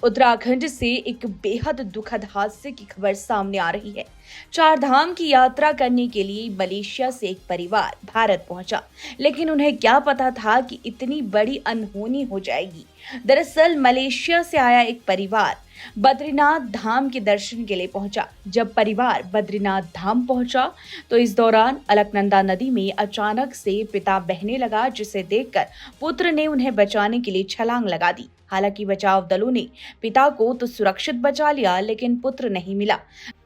उत्तराखंड से एक बेहद दुखद हादसे की खबर सामने आ रही है। 4 धाम की यात्रा करने के लिए मलेशिया से एक परिवार भारत पहुंचा, लेकिन उन्हें क्या पता था कि इतनी बड़ी अनहोनी हो जाएगी। दरअसल मलेशिया से आया एक परिवार बद्रीनाथ धाम के दर्शन के लिए पहुंचा। जब परिवार बद्रीनाथ धाम पहुंचा तो इस दौरान अलकनंदा नदी में अचानक से पिता बहने लगा, जिसे देखकर पुत्र ने उन्हें बचाने के लिए छलांग लगा दी। हालांकि बचाव दलों ने पिता को तो सुरक्षित बचा लिया, लेकिन पुत्र नहीं मिला।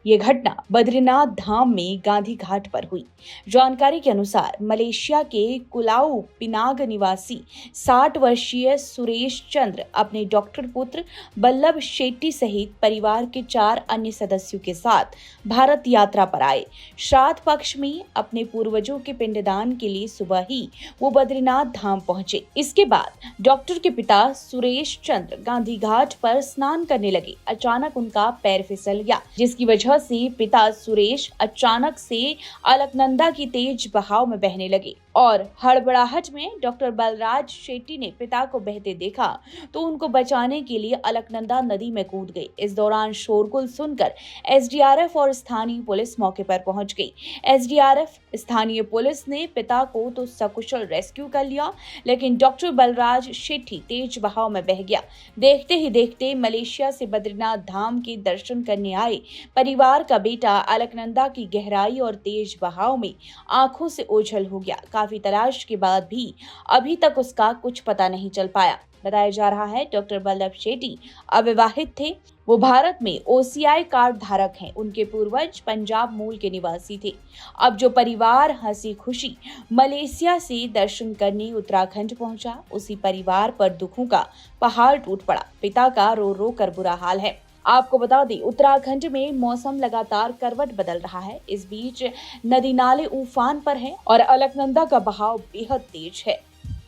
ये घटना बद्रीनाथ धाम में गांधी घाट पर हुई। जानकारी के अनुसार मलेशिया के कुलाऊ पिनाग निवासी 60 वर्षीय सुरेश चंद्र अपने डॉक्टर पुत्र बल्लभ शेट्टी सहित परिवार के 4 अन्य सदस्यों के साथ भारत यात्रा पर आए। श्राद्ध पक्ष में अपने पूर्वजों के पिंडदान के लिए सुबह ही वो बद्रीनाथ धाम पहुंचे। इसके बाद डॉक्टर के पिता सुरेश चंद्र गांधी घाट पर स्नान करने लगे। अचानक उनका पैर फिसल गया, जिसकी वजह से पिता सुरेश अचानक से अलकनंदा की तेज बहाव में बहने लगे और हड़बड़ाहट में डॉक्टर बलराज शेट्टी ने पिता को बहते देखा तो उनको बचाने के लिए अलकनंदा नदी में कूद गए। इस दौरान शोरगुल सुनकर एसडीआरएफ और स्थानीय पुलिस मौके पर पहुंच गई। एसडीआरएफ स्थानीय पुलिस ने पिता को तो सकुशल रेस्क्यू कर लिया, लेकिन डॉक्टर बलराज शेट्टी तेज बहाव में बह गया। देखते ही देखते मलेशिया से बद्रीनाथ धाम के दर्शन करने आए परिवार का बेटा अलकनंदा की गहराई और तेज बहाव में आंखों से ओझल हो गया। काफी तलाश के बाद भी अभी तक उसका कुछ पता नहीं चल पाया। बताया जा रहा है डॉक्टर बल्लभ शेट्टी अविवाहित थे। वो भारत में ओसीआई कार्ड धारक हैं। उनके पूर्वज पंजाब मूल के निवासी थे। अब जो परिवार हंसी खुशी मलेशिया से दर्शन करने उत्तराखंड पहुंचा, उसी परिवार पर दुखों का पहाड़ टूट पड़ा। पिता का रो रो कर बुरा हाल है। आपको बता दें, उत्तराखंड में मौसम लगातार करवट बदल रहा है। इस बीच नदी नाले उफान पर हैं और अलकनंदा का बहाव बेहद तेज है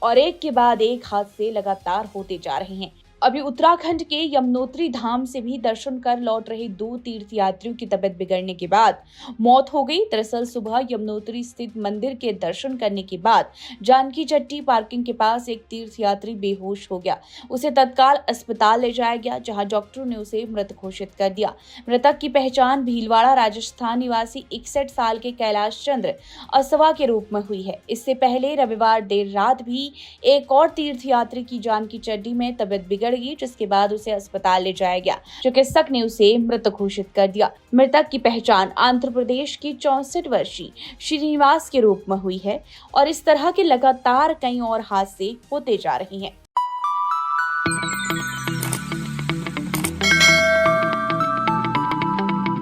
और एक के बाद एक हादसे लगातार होते जा रहे हैं। अभी उत्तराखंड के यमुनोत्री धाम से भी दर्शन कर लौट रहे 2 तीर्थयात्रियों की तबीयत बिगड़ने के बाद मौत हो गई। दरअसल सुबह यमुनोत्री स्थित मंदिर के दर्शन करने के बाद जानकी चट्टी पार्किंग के पास एक तीर्थयात्री बेहोश हो गया। उसे तत्काल अस्पताल ले जाया गया, जहां डॉक्टरों ने उसे मृत घोषित कर दिया। मृतक की पहचान भीलवाड़ा राजस्थान निवासी 61 साल के कैलाश चंद्र असवा के रूप में हुई है। इससे पहले रविवार देर रात भी एक और तीर्थयात्री की जानकी चट्टी में तबीयत बिगड़ गई, जिसके बाद उसे अस्पताल ले जाया गया। चिकित्सक ने उसे मृत घोषित कर दिया। मृतक की पहचान आंध्र प्रदेश की 64 वर्षीय श्रीनिवास के रूप में हुई है और इस तरह के लगातार कई और हादसे होते जा रहे हैं।